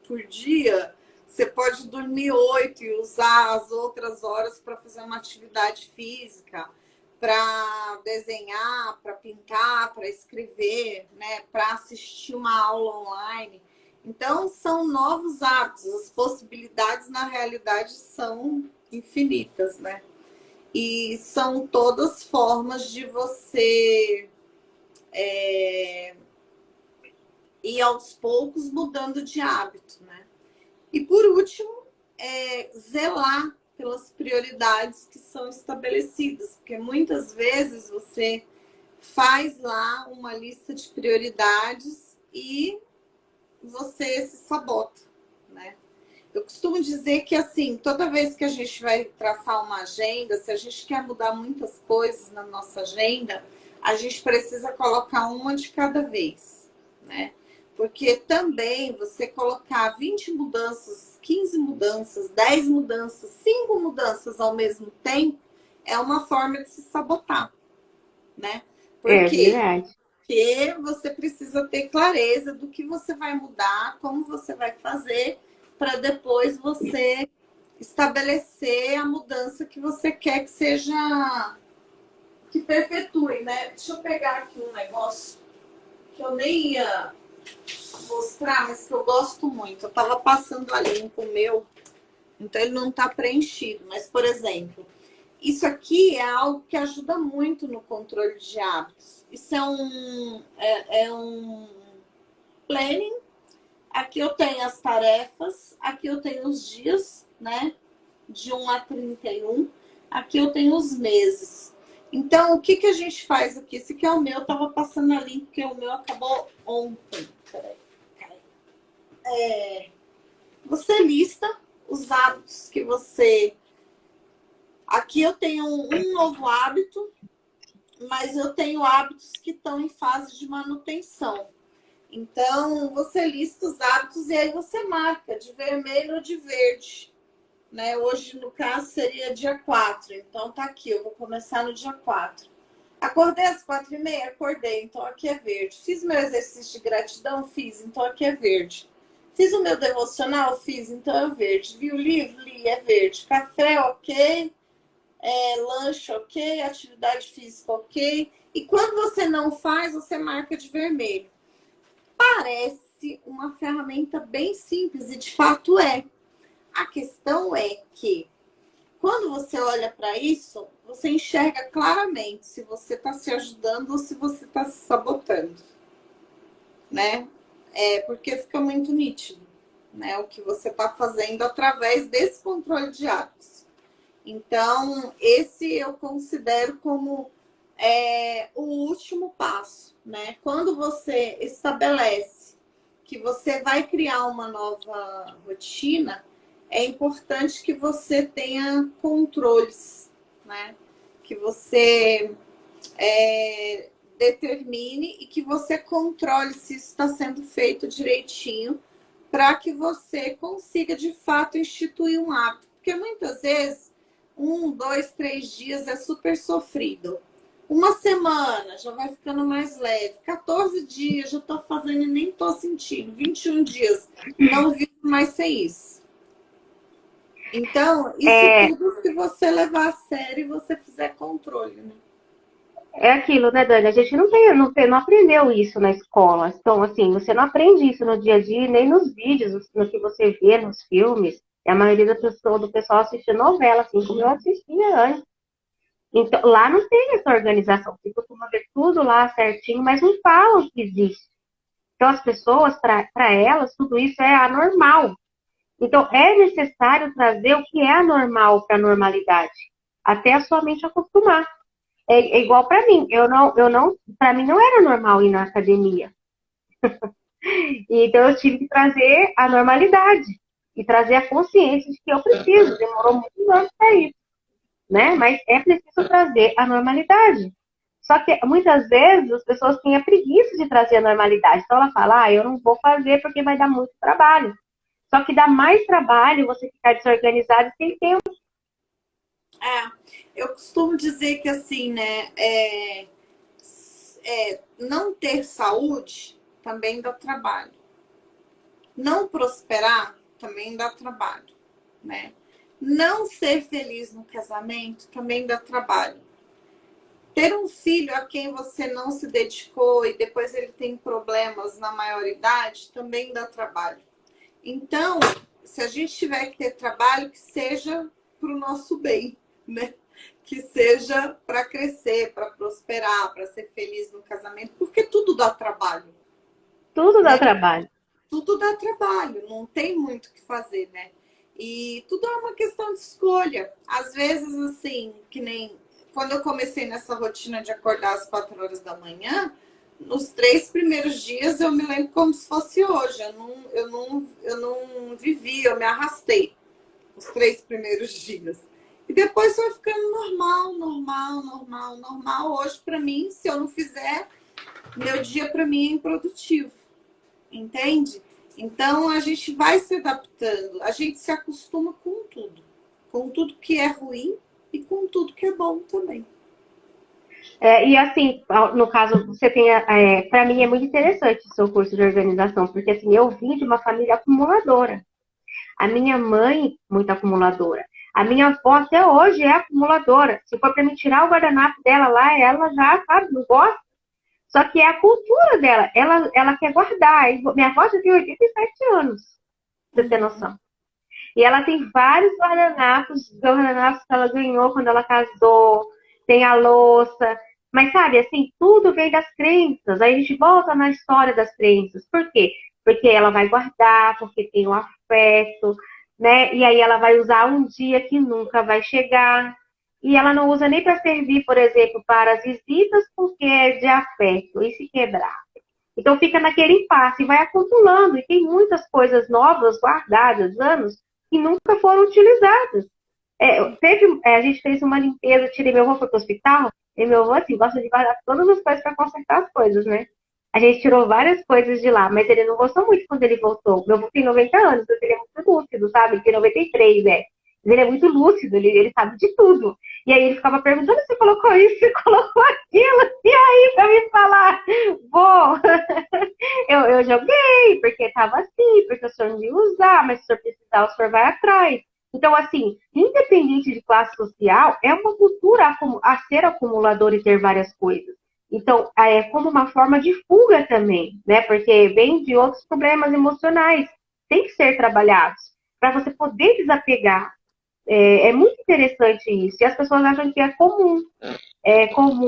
por dia, você pode dormir 8 e usar as outras horas para fazer uma atividade física, para desenhar, para pintar, para escrever, né? Para assistir uma aula online. Então, são novos hábitos. As possibilidades, na realidade, são infinitas, né? E são todas formas de você ir aos poucos mudando de hábito, né? E por último, zelar pelas prioridades que são estabelecidas, porque muitas vezes você faz lá uma lista de prioridades e você se sabota, né? Eu costumo dizer que, assim, toda vez que a gente vai traçar uma agenda, se a gente quer mudar muitas coisas na nossa agenda, a gente precisa colocar uma de cada vez, né? Porque também você colocar 20 mudanças, 15 mudanças, 10 mudanças, 5 mudanças ao mesmo tempo, é uma forma de se sabotar, né? É Porque verdade. Porque você precisa ter clareza do que você vai mudar, como você vai fazer, para depois você estabelecer a mudança que você quer que seja, que perpetue, né? Deixa eu pegar aqui um negócio que eu nem ia mostrar, mas que eu gosto muito. Eu tava passando a limpo o meu, então ele não tá preenchido. Mas, por exemplo, isso aqui é algo que ajuda muito no controle de hábitos. Isso é um planning. Aqui eu tenho as tarefas, aqui eu tenho os dias, né? De 1 a 31. Aqui eu tenho os meses. Então, o que, que a gente faz aqui? Esse aqui é o meu, eu tava passando ali, porque o meu acabou ontem. Peraí. Você lista os hábitos que você... Aqui eu tenho um novo hábito, mas eu tenho hábitos que estão em fase de manutenção. Então, você lista os hábitos e aí você marca de vermelho ou de verde, né? Hoje, no caso, seria dia 4. Então, tá aqui, eu vou começar no dia 4. Acordei às 4h30? Acordei, então aqui é verde. Fiz meu exercício de gratidão? Fiz, então aqui é verde. Fiz o meu devocional? Fiz, então é verde. Vi o livro? Li, é verde. Café, ok. Lanche, ok. Atividade física, ok. E quando você não faz, você marca de vermelho. Parece uma ferramenta bem simples e de fato é. A questão é que quando você olha para isso, você enxerga claramente se você está se ajudando ou se você está se sabotando, né? Porque fica muito nítido, né? O que você está fazendo através desse controle de hábitos. Então, esse eu considero como o último passo, né? Quando você estabelece que você vai criar uma nova rotina, é importante que você tenha controles, né? Que você determine e que você controle se isso está sendo feito direitinho para que você consiga, de fato, instituir um hábito. Porque muitas vezes, 1, 2, 3 dias é super sofrido. Uma semana já vai ficando mais leve. 14 dias já estou fazendo e nem estou sentindo. 21 dias não vivo mais sem isso. Então, isso tudo se você levar a sério e você fizer controle, né? É aquilo, né, Dani? A gente não aprendeu isso na escola. Então, assim, você não aprende isso no dia a dia, nem nos vídeos, no que você vê nos filmes. E a maioria do pessoal assiste novela, assim como eu assistia antes. Então, lá não tem essa organização. Você costuma ver tudo lá certinho, mas não falam que existe. Então, as pessoas, para elas, tudo isso é anormal. Então, é necessário trazer o que é anormal para a normalidade, até a sua mente acostumar. É igual para mim. Para mim não era normal ir na academia. Então eu tive que trazer a normalidade e trazer a consciência de que eu preciso. Demorou muitos anos para isso, né? Mas é preciso trazer a normalidade. Só que muitas vezes as pessoas têm a preguiça de trazer a normalidade. Então ela fala, eu não vou fazer porque vai dar muito trabalho. Só que dá mais trabalho você ficar desorganizado sem tempo. Eu costumo dizer que assim, né? Não ter saúde também dá trabalho. Não prosperar também dá trabalho, né? Não ser feliz no casamento também dá trabalho. Ter um filho a quem você não se dedicou e depois ele tem problemas na maioridade também dá trabalho. Então, se a gente tiver que ter trabalho, que seja para o nosso bem, né? Que seja para crescer, para prosperar, para ser feliz no casamento, porque tudo dá trabalho. Tudo dá Né? trabalho. Tudo dá trabalho, não tem muito o que fazer, né? E tudo é uma questão de escolha. Às vezes, assim, que nem quando eu comecei nessa rotina de acordar às 4 horas da manhã, nos 3 primeiros dias eu me lembro como se fosse hoje. Eu não vivi, eu me arrastei os 3 primeiros dias. E depois foi ficando normal. Hoje, para mim, se eu não fizer, meu dia para mim é improdutivo. Entende? Então a gente vai se adaptando, a gente se acostuma com tudo que é ruim e com tudo que é bom também. E assim, no caso, você tem, para mim é muito interessante o seu curso de organização, porque assim, eu vim de uma família acumuladora. A minha mãe, muito acumuladora. A minha avó até hoje é acumuladora. Se for para me tirar o guardanapo dela lá, ela já, sabe, não gosta. Só que é a cultura dela. Ela quer guardar. Minha avó já tem 87 anos, pra você ter noção. E ela tem vários guardanapos que ela ganhou quando ela casou. Tem a louça. Mas sabe, assim, tudo vem das crenças. Aí a gente volta na história das crenças. Por quê? Porque ela vai guardar, porque tem o afeto, né? E aí ela vai usar um dia que nunca vai chegar. E ela não usa nem para servir, por exemplo, para as visitas, porque é de afeto. E se quebrar? Então fica naquele impasse e vai acumulando. E tem muitas coisas novas guardadas, anos, que nunca foram utilizadas. A gente fez uma limpeza, tirei meu avô para o hospital, e meu avô, assim, gosta de guardar todas as coisas para consertar as coisas, né? A gente tirou várias coisas de lá, mas ele não gostou muito quando ele voltou. Meu avô tem 90 anos, então ele é muito lúcido, sabe? Ele tem 93, né? Ele é muito lúcido, ele sabe de tudo. E aí ele ficava perguntando, você colocou isso, você colocou aquilo, e aí pra me falar, vô, eu joguei, porque tava assim, porque o senhor não ia usar, mas se o senhor precisar, o senhor vai atrás. Então, assim, independente de classe social, é uma cultura a ser acumulador e ter várias coisas. Então, é como uma forma de fuga também, né? Porque vem de outros problemas emocionais, tem que ser trabalhados para você poder desapegar. É muito interessante isso. E as pessoas acham que é comum,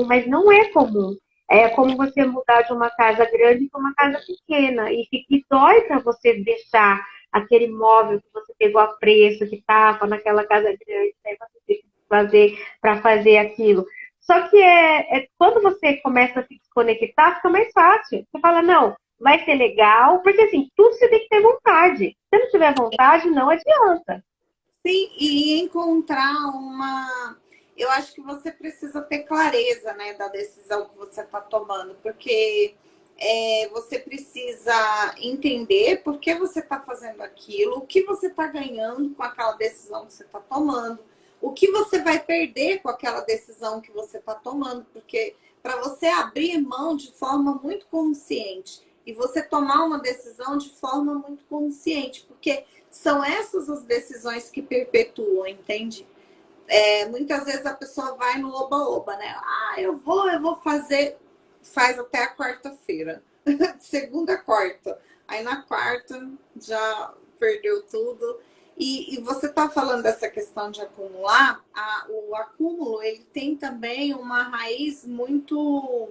mas não é comum. É como você mudar de uma casa grande para uma casa pequena e dói para você deixar aquele móvel que você pegou a preço, que estava naquela casa grande, aí você tem que fazer para fazer aquilo. Só que quando você começa a se desconectar, fica mais fácil. Você fala, não, vai ser legal, porque assim, tudo você tem que ter vontade. Se não tiver vontade, não adianta. Sim, e encontrar uma. Eu acho que você precisa ter clareza, né, da decisão que você está tomando, porque você precisa entender por que você está fazendo aquilo, o que você está ganhando com aquela decisão que você está tomando, o que você vai perder com aquela decisão que você está tomando, porque para você abrir mão de forma muito consciente e você tomar uma decisão de forma muito consciente, porque são essas as decisões que perpetuam, entende? Muitas vezes a pessoa vai no oba-oba, né? Ah, eu vou fazer, faz até a quarta-feira, segunda a quarta. Aí na quarta já perdeu tudo. E você está falando dessa questão de acumular, o acúmulo ele tem também uma raiz muito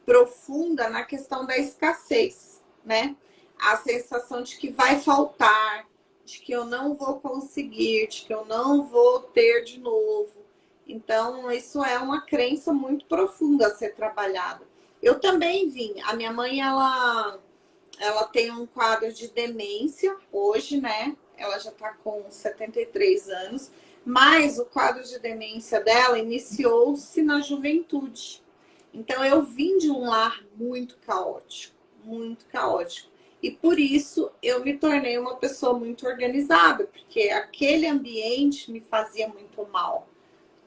profunda na questão da escassez, né? A sensação de que vai faltar, de que eu não vou conseguir, de que eu não vou ter de novo. Então, isso é uma crença muito profunda a ser trabalhada. Eu também vim. A minha mãe, ela tem um quadro de demência hoje, né? Ela já está com 73 anos, mas o quadro de demência dela iniciou-se na juventude. Então, eu vim de um lar muito caótico, muito caótico. E por isso eu me tornei uma pessoa muito organizada, porque aquele ambiente me fazia muito mal,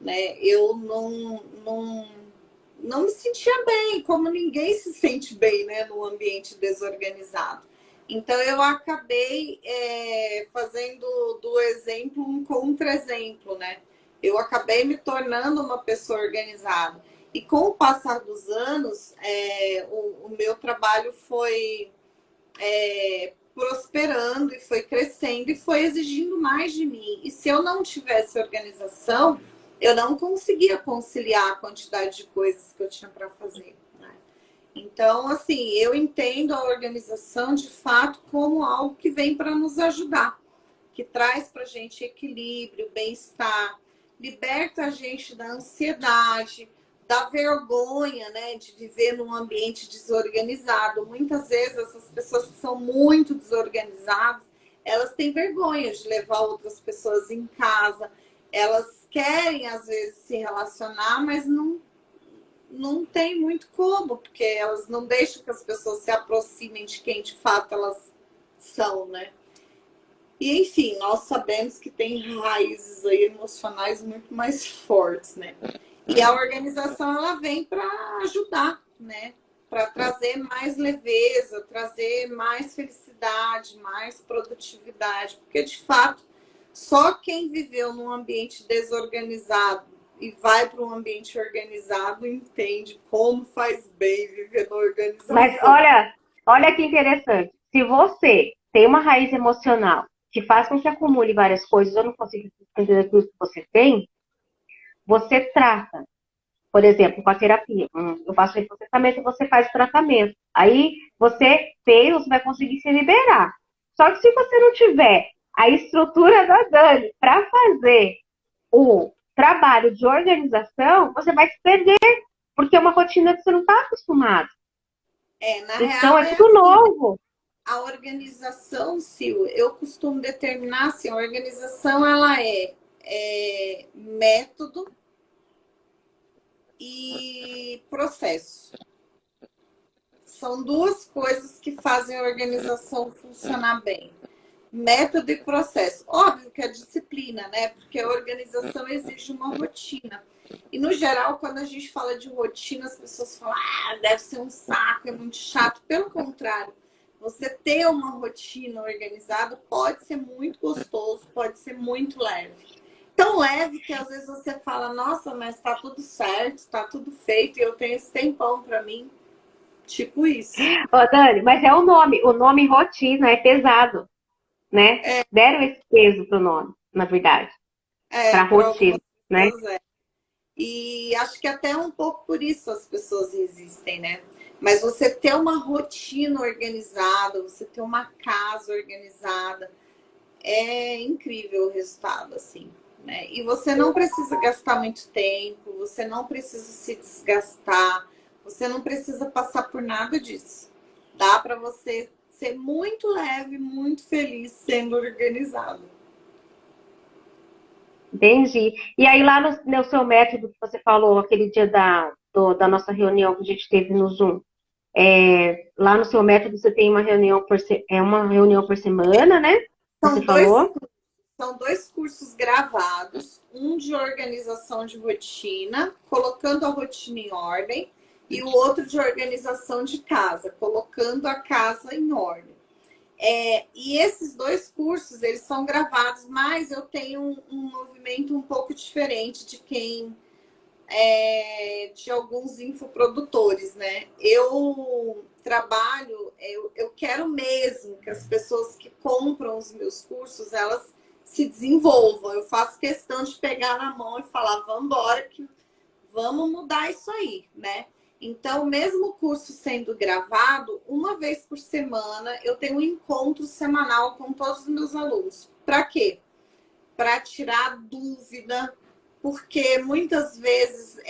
né? Eu não me sentia bem, como ninguém se sente bem, né, no ambiente desorganizado. Então eu acabei fazendo do exemplo um contra-exemplo, né? Eu acabei me tornando uma pessoa organizada. E com o passar dos anos, o meu trabalho foi prosperando e foi crescendo e foi exigindo mais de mim. E se eu não tivesse organização, eu não conseguia conciliar a quantidade de coisas que eu tinha para fazer, né? Então, assim, eu entendo a organização de fato como algo que vem para nos ajudar, que traz para a gente equilíbrio, bem-estar, liberta a gente da ansiedade, da vergonha, né, de viver num ambiente desorganizado. Muitas vezes essas pessoas que são muito desorganizadas, elas têm vergonha de levar outras pessoas em casa. Elas querem, às vezes, se relacionar, mas não tem muito como, porque elas não deixam que as pessoas se aproximem de quem de fato elas são, né? E, enfim, nós sabemos que tem raízes aí emocionais muito mais fortes, né? E a organização, ela vem para ajudar, né? Para trazer mais leveza, trazer mais felicidade, mais produtividade. Porque, de fato, só quem viveu num ambiente desorganizado e vai para um ambiente organizado entende como faz bem viver na Mas organização. olha que interessante. Se você tem uma raiz emocional que faz com que acumule várias coisas, eu não consigo entender tudo que você tem, você trata. Por exemplo, com a terapia. Eu faço reprocessamento e você faz o tratamento. Aí você fez, você vai conseguir se liberar. Só que se você não tiver a estrutura da Dani para fazer o trabalho de organização, você vai se perder, porque é uma rotina que você não está acostumado. Na Então real, é é tudo assim, novo. a organização, Sil, eu costumo determinar assim, a organização ela é método e processo. São duas coisas que fazem a organização funcionar bem. Método e processo. Óbvio que a disciplina, né? Porque a organização exige uma rotina. E, no geral, quando a gente fala de rotina, as pessoas falam, deve ser um saco, é muito chato. Pelo contrário, você ter uma rotina organizada pode ser muito gostoso, pode ser muito leve. Tão leve que às vezes você fala, nossa, mas tá tudo certo, tá tudo feito e eu tenho esse tempão para mim. Tipo isso. Ô, Dani, mas é o nome. O nome rotina é pesado, né? Deram esse peso pro nome, na verdade, para Para rotina, algumas né? pessoas é. E acho que até um pouco por isso as pessoas resistem, né? Mas você ter uma rotina organizada, você ter uma casa organizada, é incrível o resultado, assim, né? E você não precisa gastar muito tempo, você não precisa se desgastar, você não precisa passar por nada disso. Dá para você ser muito leve, muito feliz sendo organizado. Entendi. E aí lá no seu método que você falou aquele dia da nossa reunião que a gente teve no Zoom, lá no seu método você tem uma reunião uma reunião por semana, né? Você São dois, falou? são dois cursos gravados, um de organização de rotina, colocando a rotina em ordem, e o outro de organização de casa, colocando a casa em ordem. E esses dois cursos, eles são gravados, mas eu tenho um movimento um pouco diferente de quem de alguns infoprodutores, né? Eu trabalho, eu quero mesmo que as pessoas que compram os meus cursos, elas se desenvolvam. Eu faço questão de pegar na mão e falar, vamos embora, que vamos mudar isso aí, né? Então, mesmo o curso sendo gravado, uma vez por semana, eu tenho um encontro semanal com todos os meus alunos. Para quê? Para tirar dúvida, porque muitas vezes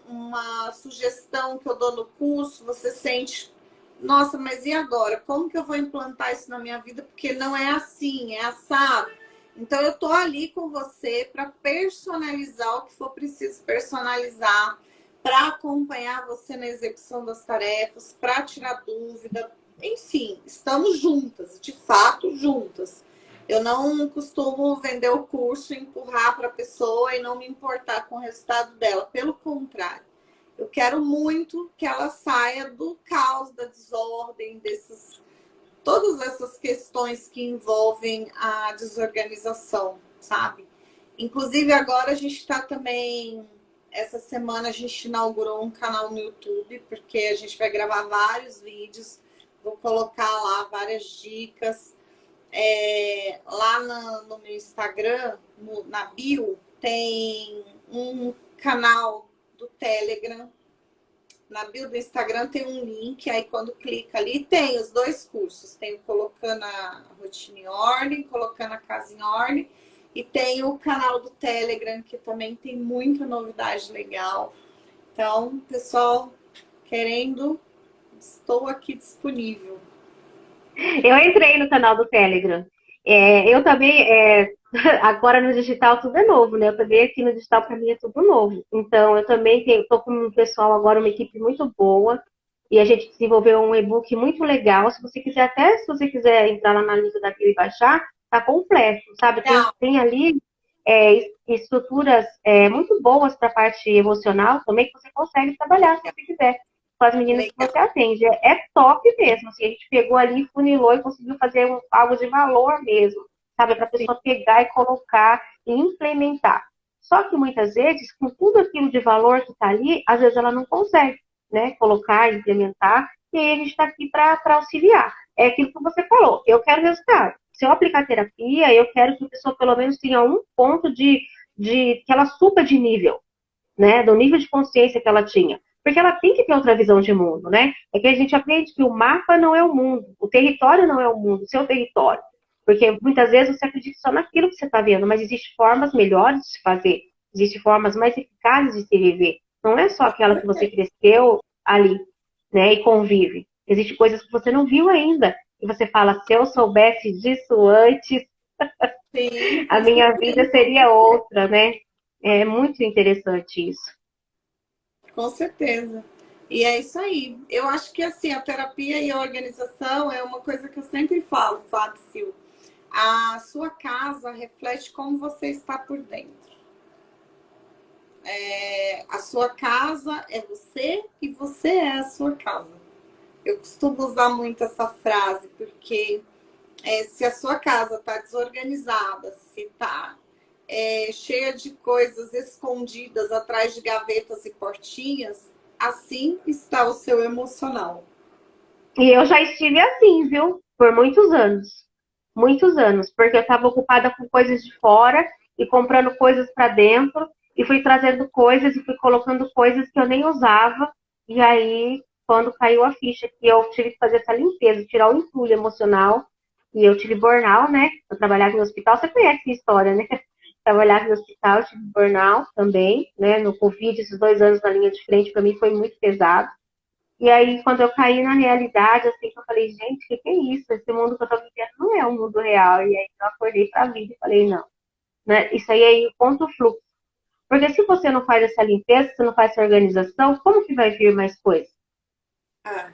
uma sugestão que eu dou no curso, você sente, nossa, mas e agora? Como que eu vou implantar isso na minha vida? Porque não é assim, é assado. Então, eu estou ali com você para personalizar o que for preciso personalizar, para acompanhar você na execução das tarefas, para tirar dúvida. Enfim, estamos juntas, de fato, juntas. Eu não costumo vender o curso, empurrar para a pessoa e não me importar com o resultado dela. Pelo contrário, eu quero muito que ela saia do caos, da desordem, todas essas questões que envolvem a desorganização, sabe? Inclusive, agora a gente está também. Essa semana a gente inaugurou um canal no YouTube, porque a gente vai gravar vários vídeos. Vou colocar lá várias dicas. Lá no meu Instagram, na bio, tem um canal do Telegram. Na bio do Instagram tem um link, aí quando clica ali tem os dois cursos. Tem o Colocando a Rotina em Ordem, Colocando a Casa em Ordem. E tem o canal do Telegram, que também tem muita novidade legal. Então, pessoal, querendo, estou aqui disponível. Eu entrei no canal do Telegram. Eu também, agora no digital tudo é novo, né? Eu também aqui no digital para mim é tudo novo. Então, eu também estou com um pessoal agora, uma equipe muito boa, e a gente desenvolveu um e-book muito legal. Se você quiser, até se você quiser entrar lá na lista da Bio e baixar, tá completo, sabe? Tem ali estruturas muito boas para a parte emocional também, que você consegue trabalhar se você quiser com as meninas que Legal. você atende. É top mesmo. Assim, a gente pegou ali, funilou e conseguiu fazer algo de valor mesmo, sabe? Para a pessoa pegar e colocar e implementar. Só que muitas vezes, com tudo aquilo de valor que está ali, às vezes ela não consegue, né? Colocar, implementar. E aí a gente está aqui para auxiliar. É aquilo que você falou. Eu quero resultado. Se eu aplicar terapia, eu quero que a pessoa pelo menos tenha um ponto de que ela suba de nível, né? Do nível de consciência que ela tinha. Porque ela tem que ter outra visão de mundo, né? É que a gente aprende que o mapa não é o mundo, o território não é o mundo, o seu território. Porque muitas vezes você acredita só naquilo que você está vendo, mas existem formas melhores de se fazer, existem formas mais eficazes de se viver. Não é só aquela que você cresceu ali, né? E convive. Existem coisas que você não viu ainda. E você fala, se eu soubesse disso antes, Sim, a com minha certeza. vida seria outra, né? É muito interessante isso. Com certeza. E é isso aí. Eu acho que assim, a terapia e a organização é uma coisa que eu sempre falo, Fábio. A sua casa reflete como você está por dentro. A sua casa é você e você é a sua casa. Eu costumo usar muito essa frase, porque se a sua casa está desorganizada, se está cheia de coisas escondidas atrás de gavetas e portinhas, assim está o seu emocional. E eu já estive assim, viu? Por muitos anos. Muitos anos. Porque eu estava ocupada com coisas de fora e comprando coisas para dentro. E fui trazendo coisas e fui colocando coisas que eu nem usava. E aí, quando caiu a ficha que eu tive que fazer essa limpeza, tirar o entulho emocional. E eu tive burnout, né? Eu trabalhava no hospital. Você conhece a história, né? Trabalhava no hospital, tive burnout também, né? No Covid, esses 2 anos na linha de frente, para mim foi muito pesado. E aí, quando eu caí na realidade, assim, que eu falei, gente, o que é isso? Esse mundo que eu tô vivendo não é um mundo real. E aí eu acordei pra vida e falei, não, né? Isso aí é ponto fluxo. Porque se você não faz essa limpeza, se não faz essa organização, como que vai vir mais coisa? Ah,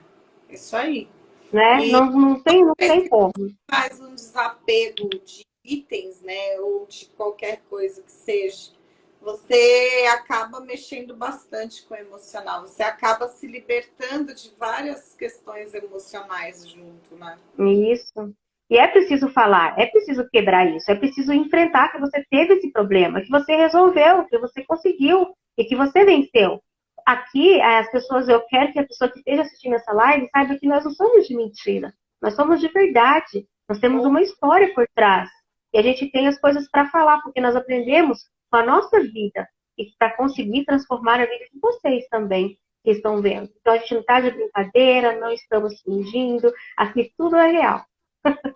isso aí. Né? E Não tem como. faz um desapego de itens, né? Ou de qualquer coisa que seja, você acaba mexendo bastante com o emocional. Você acaba se libertando de várias questões emocionais junto, né? Isso. E é preciso falar, é preciso quebrar isso, é preciso enfrentar que você teve esse problema, que você resolveu, que você conseguiu e que você venceu. Aqui, as pessoas, eu quero que a pessoa que esteja assistindo essa live saiba que nós não somos de mentira, nós somos de verdade, nós temos uma história por trás. E a gente tem as coisas para falar, porque nós aprendemos com a nossa vida e para conseguir transformar a vida de vocês também que estão vendo. Então a gente não está de brincadeira, não estamos fingindo, aqui tudo é real,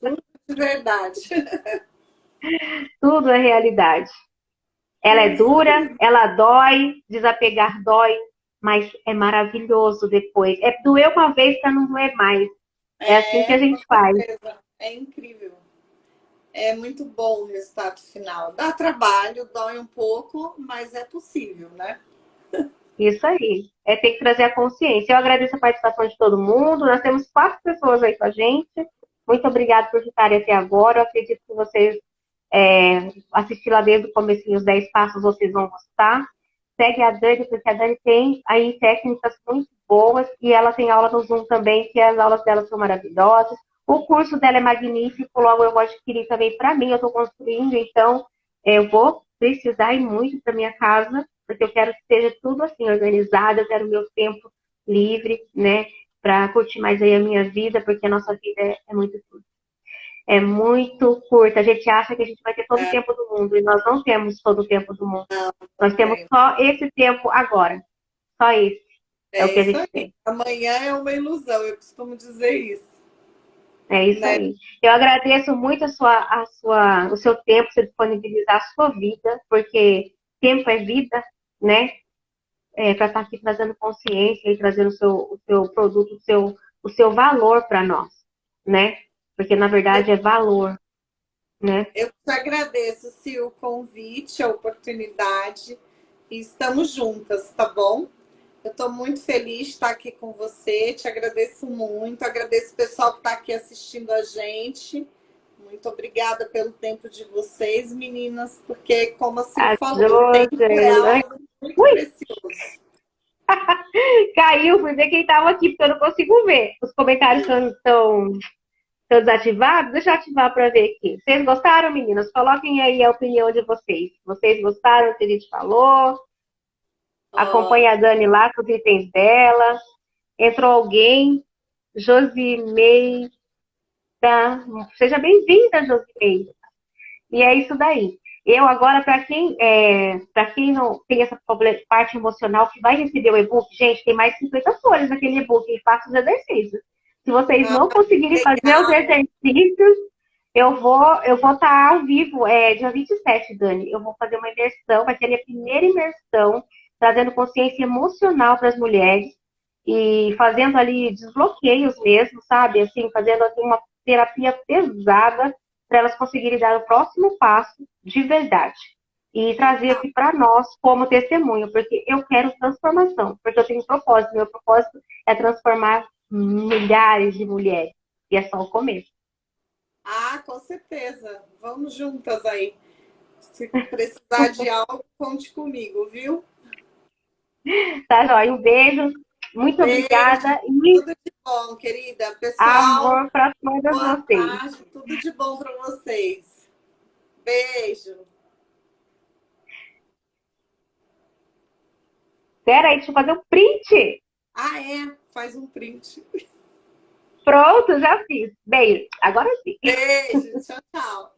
Tudo de verdade. tudo é realidade. Ela É é isso dura, aí. ela dói, desapegar dói, mas é maravilhoso depois. É doer uma vez para não doer mais. É assim que É, a com gente faz. certeza. É incrível. É muito bom o resultado final. Dá trabalho, dói um pouco, mas é possível, né? Isso aí. É ter que trazer a consciência. Eu agradeço a participação de todo mundo. Nós temos 4 pessoas aí com a gente. Muito obrigada por ficarem até agora. Eu acredito que vocês assistir lá desde o começo os 10 passos, vocês vão gostar. Segue a Dani, porque a Dani tem aí técnicas muito boas e ela tem aula no Zoom também, que as aulas dela são maravilhosas. O curso dela é magnífico, logo eu vou adquirir também para mim, eu estou construindo, então eu vou precisar ir muito para minha casa, porque eu quero que seja tudo assim organizado, eu quero o meu tempo livre, né, para curtir mais aí a minha vida, porque a nossa vida é muito curta. É muito curta. A gente acha que a gente vai ter todo o É, tempo do mundo e nós não temos todo o tempo do mundo. não Nós temos tem. só esse tempo agora. Só esse é o É que a isso gente aí. tem. Amanhã é uma ilusão, eu costumo dizer isso, É isso né? aí. Eu agradeço muito o seu tempo, você disponibilizar a sua vida, porque tempo é vida, né? Para estar aqui trazendo consciência e trazendo o seu produto, o seu valor para nós, né? Porque na verdade é valor, né? Eu te agradeço, Sil, o convite, a oportunidade. E estamos juntas, tá bom? Eu estou muito feliz de estar aqui com você. Te agradeço muito. Agradeço o pessoal que está aqui assistindo a gente. Muito obrigada pelo tempo de vocês, meninas, porque, como a Sil A falou, o tempo é Josi, algo muito ui, precioso. caiu, fui ver quem estava aqui, porque eu não consigo ver. Os comentários estão desativados. Deixa eu ativar para ver aqui. Vocês gostaram, meninas? Coloquem aí a opinião de vocês. Vocês gostaram do que a gente falou? Ó, Acompanhe a Dani lá com os itens dela. Entrou alguém? Josimeida. Seja bem-vinda, Josimeida. E é isso daí. Eu agora, para quem não tem essa parte emocional que vai receber o e-book, gente, tem mais 50 folhas naquele e-book e faça os exercícios. Se vocês ah, não conseguirem fazer os legal. exercícios, eu vou estar ao vivo, dia 27, Dani. Eu vou fazer uma imersão, vai ser a minha primeira imersão, trazendo consciência emocional para as mulheres e fazendo ali desbloqueios mesmo, sabe? Assim, fazendo assim, uma terapia pesada para elas conseguirem dar o próximo passo de verdade. E trazer Legal. aqui para nós como testemunho, porque eu quero transformação, porque eu tenho um propósito. Meu propósito é transformar milhares de mulheres. E é só o começo. Ah, com certeza. Vamos juntas aí. Se precisar de algo, conte comigo, viu? Tá, joia? Um beijo. Muito Beijo, obrigada e tudo de bom, querida. Pessoal, amor para todas boa vocês. tarde, tudo de bom para vocês. Beijo. Espera aí, deixa eu fazer um print. Ah, é? Faz um print. Pronto, já fiz. Beijo. Agora sim. Beijo, tchau, tchau.